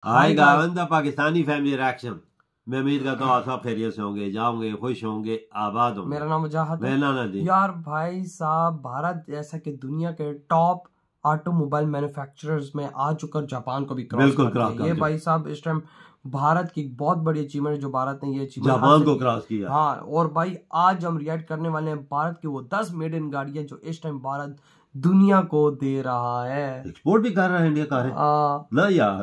आएगा बंदा Pakistani family reaction. मैं उम्मीद करता हूँ आप सब खैरियत से होंगे, जाओगे, खुश होंगे, आबाद होंगे। मेरा नाम वजाहत है। नाना दी यार भाई साहब, भारत जैसा कि दुनिया के टॉप ऑटोमोबाइल मैन्युफैक्चरर्स में आ चुका, जापान को भी क्रॉस कर दिया। ये भाई साहब इस टाइम भारत की बहुत बड़ी अचीवमेंट है जो भारत ने ये अचीवमेंट जापान को क्रॉस किया। हाँ, और भाई आज हम रिएक्ट करने वाले हैं भारत की वो 10 मेड इन गाड़ियां जो इस टाइम भारत दुनिया को दे रहा है। एक्सपोर्ट भी कर रहा है इंडिया कारें ना यार।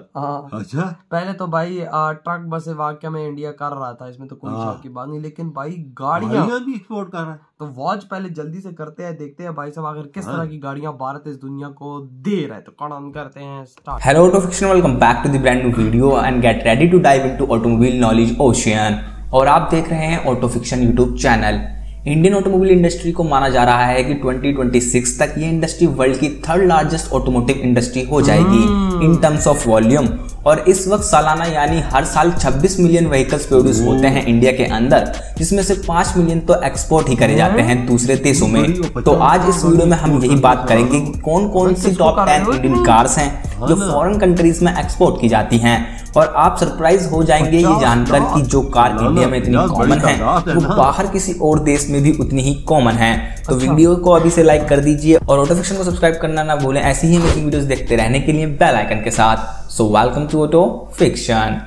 अच्छा, पहले तो भाई ट्रक बस वाक्य में इंडिया कर रहा था, इसमें तो कोई शक की बात नहीं, लेकिन भाई गाड़ियां भी एक्सपोर्ट कर रहा है। तो वॉच पहले जल्दी से करते हैं, देखते हैं भाई साहब आखिर किस तरह की गाड़ियां भारत इस दुनिया को दे रहा है। तो कौन करते हैं start. Hello Auto Fiction, welcome back to the brand new video and get ready to dive into automobile knowledge ocean. और आप देख रहे हैं Auto Fiction YouTube channel. Indian automobile industry को माना जा रहा है कि 2026 तक ये इंडस्ट्री वर्ल्ड की थर्ड लार्जेस्ट ऑटोमोटिव इंडस्ट्री हो जाएगी इन टर्म्स ऑफ वॉल्यूम। और इस वक्त सालाना यानी हर साल 26 मिलियन व्हीकल्स प्रोड्यूस होते हैं इंडिया के अंदर, जिसमें से 5 मिलियन तो एक्सपोर्ट ही करे जाते हैं दूसरे देशों में। तो आज इस वीडियो में हम यही बात करेंगे कि कौन कौन सी टॉप 10 इंडियन कार्स हैं जो फॉरेन कंट्रीज में एक्सपोर्ट की जाती हैं। और आप सरप्राइज हो जाएंगे ये जानकर कि जो कार इंडिया में इतनी कॉमन है वो बाहर किसी और देश में भी उतनी ही कॉमन है। तो वीडियो को अभी से लाइक कर दीजिए और ऑटो फिक्शन को सब्सक्राइब करना ना भूलें ऐसी ही अमेजिंग वीडियोस देखते रहने के लिए बेल आइकन के साथ। So welcome to Auto Fiction.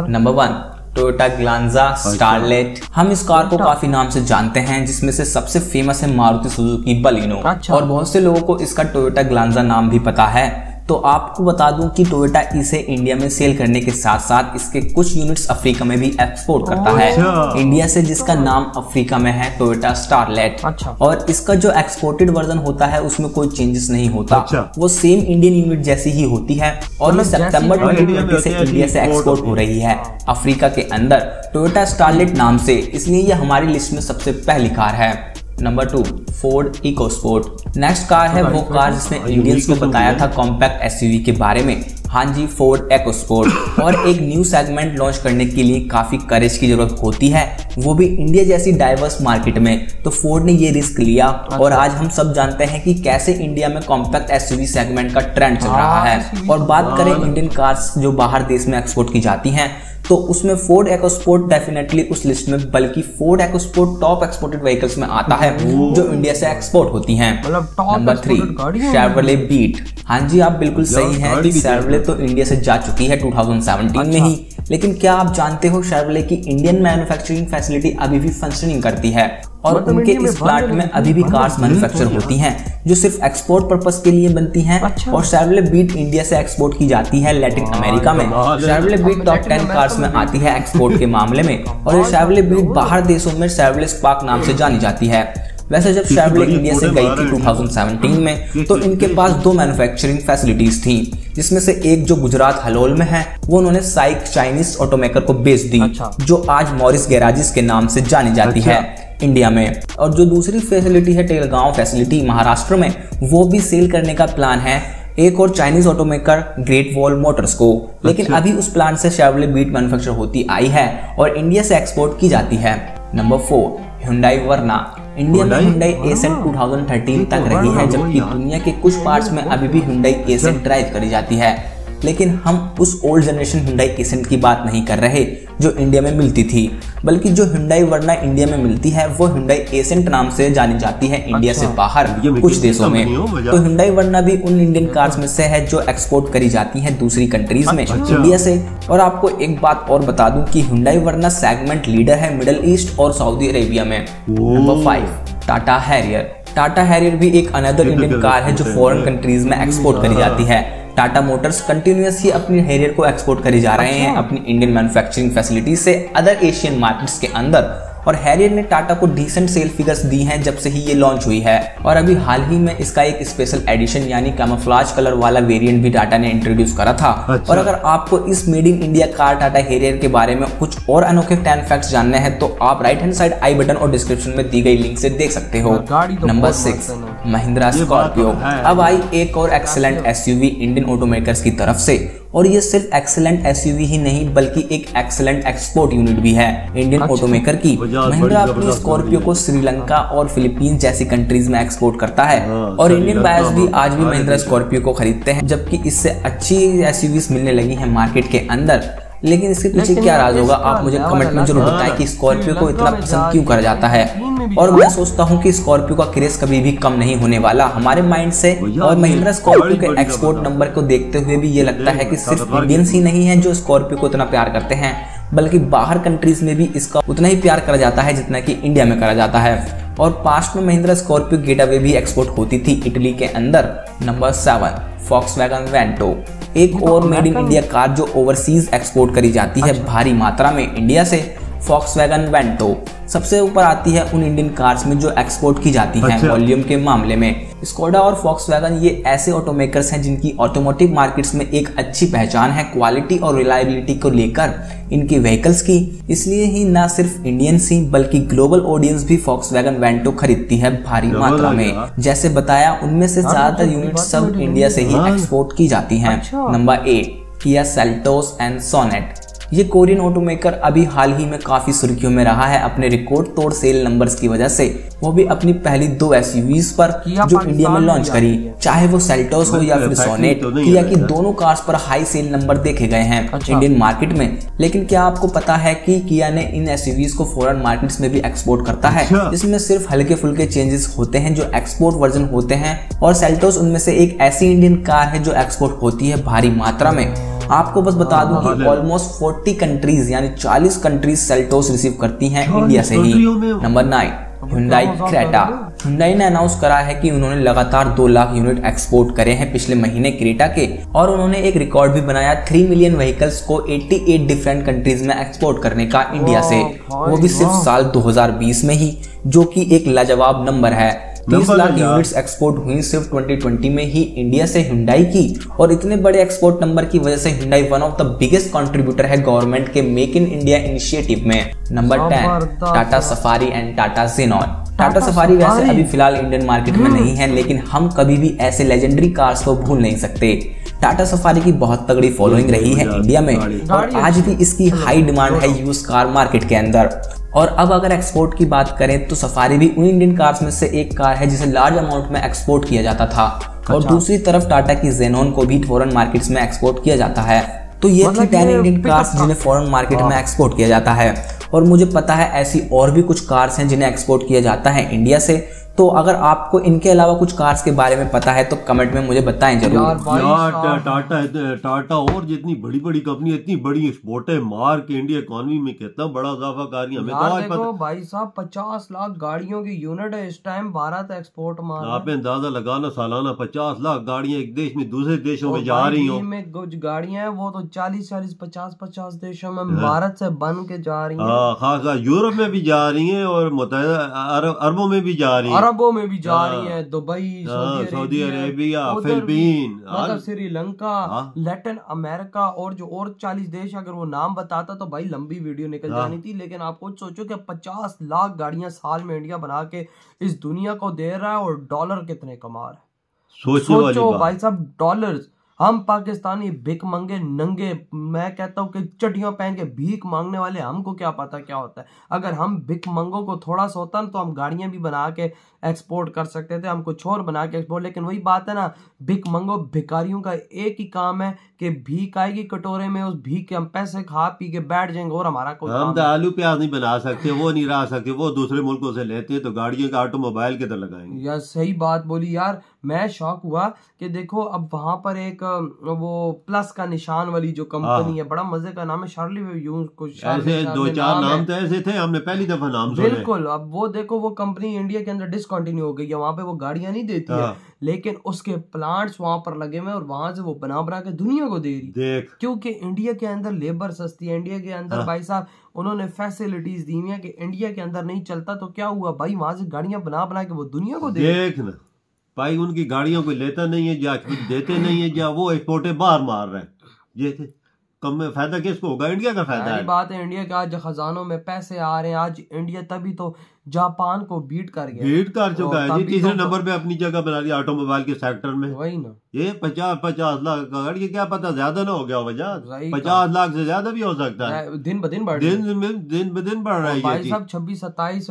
Number 1, Toyota Glanza Starlet. हम इस कार को काफी नाम से जानते हैं, जिसमें से सबसे फेमस है मारुति सुजुकी बलिनो। और बहुत से लोगों को इसका टोयोटा ग्लांजा नाम भी पता है। तो आपको बता दूं कि टोयोटा इसे इंडिया में सेल करने के साथ साथ इसके कुछ यूनिट्स अफ्रीका में भी एक्सपोर्ट करता है इंडिया से, जिसका नाम अफ्रीका में है टोयोटा स्टारलेट। और इसका जो एक्सपोर्टेड वर्जन होता है उसमें कोई चेंजेस नहीं होता, वो सेम इंडियन यूनिट जैसी ही होती है। और ये सितंबर 2020 से इंडिया से एक्सपोर्ट हो रही है अफ्रीका के अंदर टोयोटा स्टारलेट नाम से, इसलिए ये हमारी लिस्ट में सबसे पहली कार है। Number 2, Ford EcoSport. Next car है वो कार जिसने इंडियंस को बताया था कॉम्पैक्ट एसयूवी के बारे में। हाँ जी, फोर्ड इकोस्पोर्ट। और एक न्यू सेगमेंट लॉन्च करने के लिए काफी करेज की जरूरत होती है, वो भी इंडिया जैसी डाइवर्स मार्केट में। तो फोर्ड ने ये रिस्क लिया और आज हम सब जानते हैं कि कैसे इंडिया में कॉम्पैक्ट एसयूवी सेगमेंट का ट्रेंड चल रहा है। और बात करें इंडियन कार्स जो बाहर देश में एक्सपोर्ट की जाती हैं, तो उसमें फोर्ड इकोस्पोर्ट डेफिनेटली उस लिस्ट में, बल्कि Ford EcoSport top exported vehicles में आता है जो इंडिया से एक्सपोर्ट होती हैं। Number 3, Chevrolet Beat. हाँ जी, आप बिल्कुल सही हैं कि शेवरले तो इंडिया से जा चुकी है 2017 में ही। लेकिन क्या आप जानते हो शेवरले की इंडियन मैन्युफैक्चरिंग फैसिलिटी अभी भी फंक्शनिंग करती है और उनके इस प्लांट में अभी भी कार्स मैन्युफैक्चर होती हैं जो सिर्फ एक्सपोर्ट पर्पस के लिए बनती हैं। और शेवरले बीट इंडिया से एक्सपोर्ट की जाती है लैटिन अमेरिका में। शेवरले बीट टॉप 10 कार्स में आती है एक्सपोर्ट के मामले में। और ये शेवरले बीट बाहर देशों में शेवरले स्पार्क नाम से जानी जाती है। वैसे जब शेवरले इंडिया से गई थी 2017 में, तो इनके पास 2 मैन्युफैक्चरिंग फैसिलिटीज थी, जिसमें से एक जो गुजरात हलोल में है वो उन्होंने साइक चाइनीज ऑटोमेकर को बेच दी, जो आज मॉरिस गैराजेस के नाम से जानी जाती है इंडिया में। और जो दूसरी फैसिलिटी है टेलगांव फैसिलिटी महाराष्ट्र में, वो भी सेल करने का प्लान है एक और Chinese automaker great wall Motors को। लेकिन अभी उस प्लांट से शेवरले बीट मैन्युफैक्चर होती आई है और इंडिया से एक्सपोर्ट की जाती है। Number 4, Hyundai Verna. इंडिया में हुंडई एसेंट 2013 तक रही है, जबकि दुनिया के कुछ पार्ट्स में अभी भी हुंडई एसेंट ड्राइव करी जाती है। लेकिन हम उस ओल्ड जनरेशन हुंडई एसेंट की बात नहीं कर रहे जो इंडिया में मिलती थी, बल्कि जो हुंडई वर्ना इंडिया में मिलती है वो हुंडई एसेंट नाम से जानी जाती है इंडिया से बाहर कुछ देशों में। तो हुंडई वर्ना भी उन इंडियन कार्स में से है जो एक्सपोर्ट करी जाती हैं दूसरी कंट्रीज में इंडिया से। और आपको एक बात और बता दूं कि हुंडई वर्ना सेगमेंट लीडर है मिडिल ईस्ट और सऊदी अरेबिया में। Number 5, Tata Harrier. Tata Harrier भी एक अनदर इंडियन कार है जो फॉरेन कंट्रीज में एक्सपोर्ट करी जाती है। टाटा मोटर्स कंटिन्यूअस ही अपनी हैरियर को एक्सपोर्ट करे जा रहे हैं अपनी इंडियन मैन्युफैक्चरिंग फैसिलिटी से अदर एशियन मार्केट्स के अंदर। और हैरियर ने टाटा को डिसेंट सेल फिगर्स दी हैं जब से ही ये लॉन्च हुई है। और अभी हाल ही में इसका एक स्पेशल एडिशन यानी कैमोफ्लेज कलर वाला वेरिएंट भी टाटा ने इंट्रोड्यूस करा था। और अगर आपको इस made in India car Tata Harrier के बारे में कुछ और अनोखे 10 फैक्ट्स जानने हैं तो आप right hand side I button और डिस्क्रिप्शन में दी गई लिंक से देख सकते हो। Number 6, Mahindra Scorpio. अब आई एक और एक्सीलेंट एसयूवी इंडियन ऑटोमेकर्स की तरफ से, और ये सिर्फ एक्सीलेंट एसयूवी ही नहीं बल्कि एक एक्सीलेंट एक्सपोर्ट यूनिट भी है इंडियन ऑटोमेकर की। महिंद्रा अपनी स्कॉर्पियो को श्रीलंका और फिलीपींस जैसी कंट्रीज में एक्सपोर्ट करता है और इंडियन बायर्स भी आज भी महिंद्रा स्कॉर्पियो को खरीदते हैं, जबकि इससे अच्छी एसयूवीज मिलने लगी हैं मार्केट के अंदर। लेकिन इसके पीछे क्या राज होगा, आप मुझे कमेंट में जरूर बताएं कि स्कॉर्पियो को इतना पसंद क्यों करा जाता है। और मैं सोचता हूं कि स्कॉर्पियो का क्रेज कभी भी कम नहीं होने वाला हमारे माइंड से। और महिंद्रा स्कॉर्पियो के एक्सपोर्ट नंबर को देखते हुए भी ये लगता है कि सिर्फ इंडियंस ही नहीं है जो स्कॉर्पियो को इतना प्यार करते हैं, बल्कि बाहर कंट्रीज में भी इसका उतना ही प्यार करा जाता है जितना कि इंडिया में करा जाता है। और पास्ट में महिंद्रा स्कॉर्पियो गेटअवे भी एक्सपोर्ट होती थी इटली के अंदर। नंबर 7 फॉक्सवैगन वेंटो, एक और मेड इन इंडिया कार जो ओवरसीज एक्सपोर्ट करी जाती है भारी मात्रा में इंडिया से। फॉक्सवैगन वेंटो सबसे ऊपर आती है उन इंडियन कार्स में जो एक्सपोर्ट की जाती हैं वॉल्यूम के मामले में। स्कोडा और फॉक्सवैगन ये ऐसे ऑटोमेकर्स हैं जिनकी ऑटोमोटिव मार्केट्स में एक अच्छी पहचान है क्वालिटी और रिलायबिलिटी को लेकर इनकी व्हीकल्स की। इसलिए ही ना सिर्फ इंडियंस ही बल्कि ग्लोबल ऑडियंस भी फॉक्सवैगन वेंटो खरीदती है भारी मात्रा में। जैसे बताया, उनमें से ज्यादातर यूनिट सब इंडिया से ही एक्सपोर्ट की जाती हैं। Number 8 Kia Seltos and sonnet, ये कोरियन ऑटोमेकर अभी हाल ही में काफी सुर्खियों में रहा है अपने रिकॉर्ड तोड़ सेल नंबर्स की वजह से। वो भी अपनी पहली 2 एसयूवीज पर जो इंडिया में लॉन्च करी, चाहे वो सेल्टोस हो या फिर सोनेट। किया की दोनों कार्स पर हाई सेल नंबर देखे गए हैं इंडियन मार्केट में। लेकिन क्या आपको पता है कि किया ने इन एसयूवीज को फॉरेन मार्केट्स में भी एक्सपोर्ट करता है, जिसमें सिर्फ हल्के फुल्के चेंजेस होते हैं जो एक्सपोर्ट वर्जन होते हैं। और सेल्टोस उनमें से एक ऐसी इंडियन कार है जो एक्सपोर्ट होती है भारी मात्रा में। आपको बस बता दूं कि ऑलमोस्ट 40 कंट्रीज यानी 40 कंट्रीज सेल्टोस रिसीव करती हैं इंडिया से ही। Number 9 Hyundai Creta. Hyundai ने अनाउंस करा है कि उन्होंने लगातार 2 लाख यूनिट एक्सपोर्ट करे हैं पिछले महीने क्रेटा के, और उन्होंने एक रिकॉर्ड भी बनाया 3 मिलियन व्हीकल्स को 88 डिफरेंट कंट्रीज में एक्सपोर्ट करने का इंडिया से, वो भी सिर्फ साल 2020 में ही, जो कि एक लाजवाब नंबर है। 30 लाख यूनिट्स एक्सपोर्ट हुई सिर्फ 2020 में ही इंडिया से Hyundai की। और इतने बड़े एक्सपोर्ट नंबर की वजह से Hyundai one of the biggest contributor है गवर्नमेंट के मेक इन इंडिया इनिशिएटिव में। Number 10 Tata safari and Tata xenon. Tata safari वैसे अभी फिलहाल इंडियन मार्केट में नहीं है, लेकिन हम कभी भी ऐसे लेजेंडरी कार्स को भूल नहीं सकते। टाटा सफारी की बहुत तगड़ी फॉलोइंग रही है इंडिया में और आज भी इसकी हाई डिमांड है यूज कार मार्केट के अंदर। और अब अगर एक्सपोर्ट की बात करें तो सफारी भी उन इंडियन कार्स में से एक कार है जिसे लार्ज अमाउंट में एक्सपोर्ट किया जाता था। और दूसरी तरफ टाटा की जेनॉन को भी फॉरेन मार्केट्स में एक्सपोर्ट किया जाता है। तो ये थी 10 इंडियन कार्स जिन्हें फॉरेन मार्केट में एक्सपोर्ट किया जाता है। और मुझे पता है ऐसी और भी कुछ कार्स हैं जिन्हें एक्सपोर्ट किया जाता है इंडिया से। तो अगर आपको इनके अलावा कुछ कार्स के बारे में पता है तो कमेंट में मुझे बताएं जरूर। यार टाटा और जितनी बड़ी बड़ी कंपनी इतनी बड़ी एक्सपोर्ट है, मार के इंडिया इकोनॉमी में कितना बड़ा इजाफा कर रही है। हमें तो आज देखो भाई साहब 50 लाख गाड़ियों की यूनिट है इस टाइम भारत एक्सपोर्ट मार। आप अंदाजा लगाना सालाना 50 लाख गाड़ियां एक देश में दूसरे देशों में जा रही हो। में कुछ गाड़ियां हैं वो तो 40-40 50-50 देशों में भारत से बन के जा रही हैं। खास यूरोप में भी जा रही है और मुत्तहिदा अरबों में भी जा रही है, अरबों में भी जा रही है, दुबई, सऊदी अरेबिया, फिलीपीन, मतलब श्रीलंका, लैटिन अमेरिका और जो और 40 देश, अगर वो नाम बताता तो भाई लंबी वीडियो निकल जानी थी। लेकिन आप खुद सोचो कि 50 लाख गाड़ियां साल में इंडिया बना के इस दुनिया को दे रहा है और डॉलर कितने कमा रहा है। सोचो भाई साहब, डॉलर्स। हम पाकिस्तानी भिख मंगे नंगे, मैं कहता हूँ कि चटियां पहन के भीख मांगने वाले, हमको क्या पता क्या होता है। अगर हम भिख मंगों को थोड़ा सा होता ना तो हम गाड़ियां भी बना के एक्सपोर्ट कर सकते थे, हम कुछ और बना के एक्सपोर्ट। लेकिन वही बात है ना, भिख मंगो भिखारियों का एक ही काम है कि भीख आएगी कटोरे में, उस भीख के हम पैसे खा पी के बैठ जाएंगे और हमारा कोई हम तो आलू प्याज नहीं बना सकते, वो नहीं रह सकते, वो दूसरे मुल्कों से लेते हैं तो गाड़ियों का ऑटोमोबाइल के तरह लगाएंगे। यार सही बात बोली यार। मैं शॉक हुआ कि देखो अब वहां पर एक वो प्लस का निशान वाली जो कंपनी है, बड़ा मजे का नाम है, शार्ली कुछ ऐसे 2-4 नाम तो ऐसे थे, हमने पहली दफा नाम सुने। बिल्कुल। अब वो देखो वो कंपनी इंडिया के अंदर डिसकंटिन्यू हो गई है, वहां पे वो गाड़ियां नहीं देती है, लेकिन उसके प्लांट्स वहां पर लगे हुए और वहां से वो बना बना के दुनिया को दे रही। देख, क्योंकि इंडिया के अंदर लेबर सस्ती है, इंडिया के अंदर भाई साहब उन्होंने फैसिलिटीज दी है कि इंडिया के अंदर नहीं चलता तो क्या हुआ भाई, वहां से गाड़ियां बना बना के वो दुनिया को दे। देख ना भाई, उनकी गाड़ियों को लेता नहीं है, या देते नहीं है, या वो एक्सपोर्टे बाहर मार रहे हैं। ये थे कम फायदा किसको होगा? इंडिया का फायदा है। बात है इंडिया के आज खजानों में पैसे आ रहे हैं। आज इंडिया तभी तो जापान को बीट कर गया, बीट कर चुका है जी, तीसरे नंबर पे अपनी जगह बना लिया ऑटोमोबाइल के सेक्टर में। वही ना, ये 50 लाख का गाड़ी, क्या पता ज्यादा ना हो गया वजह, 50 लाख से ज्यादा भी हो सकता है। दिन ब दिन बढ़ रहा है भाई साहब। 26-27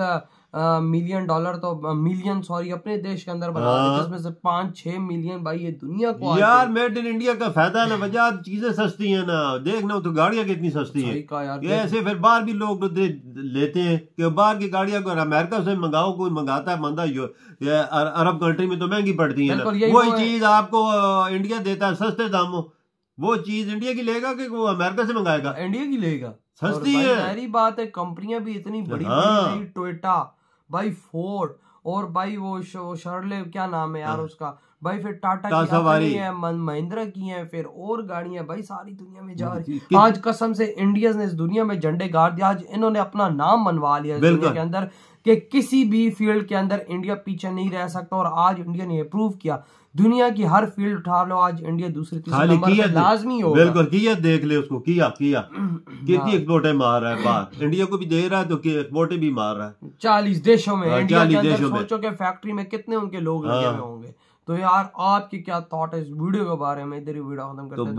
मिलियन डॉलर तो मिलियन सॉरी अपने देश के अंदर बना रहे, जिसमें से 5-6 मिलियन भाई ये दुनिया को यार मेड इन इंडिया का फायदा है ना, वजह चीजें सस्ती है ना। देखना तो गाड़ियां कितनी सस्ती है ये, ऐसे फिर बाहर भी लोग लेते हैं कि बाहर की गाड़ियां अगर अमेरिका से मंगाओ, कोई मंगाता है बंदा अरब कंट्री में तो महंगी पड़ती है ना, वही चीज आपको इंडिया देता है सस्ते दामों, वो चीज इंडिया की लेगा कि वो अमेरिका से मंगाएगा? इंडिया की लेगा, सस्ती है। सारी बात है, कंपनियां भी इतनी बड़ी बड़ी, टोयोटा भाई, फोर्ड और भाई वो शर्ले क्या नाम है यार उसका भाई, फिर टाटा की है, महिंद्रा की है, फिर और गाड़ियां भाई सारी दुनिया में जा रही। आज कसम से इंडिया ने इस दुनिया में झंडे गाड़ दिया। आज इन्होंने अपना नाम मनवा लिया इस दुनिया के अंदर कि किसी भी फील्ड के अंदर इंडिया पीछे नहीं रह सकता। और आज इंडिया ने प्रूव किया, दुनिया की हर फील्ड उठा लो, आज इंडिया दूसरे तीसरे नंबर पे लाजमी होगा। बिल्कुल किया, देख ले उसको, किया कितनी एक्सपोर्टें मार रहा है बाहर, इंडिया को भी दे रहा है तो एक्सपोर्टें भी मार रहा है 40 देशों में। इंडिया के अंदर सोचो कि फैक्ट्री में कितने उनके लोग लगे हुए होंगे। तो यार आपकी क्या थॉट है इस वीडियो के बारे में? इधर ही वीडियो खत्म करते हैं।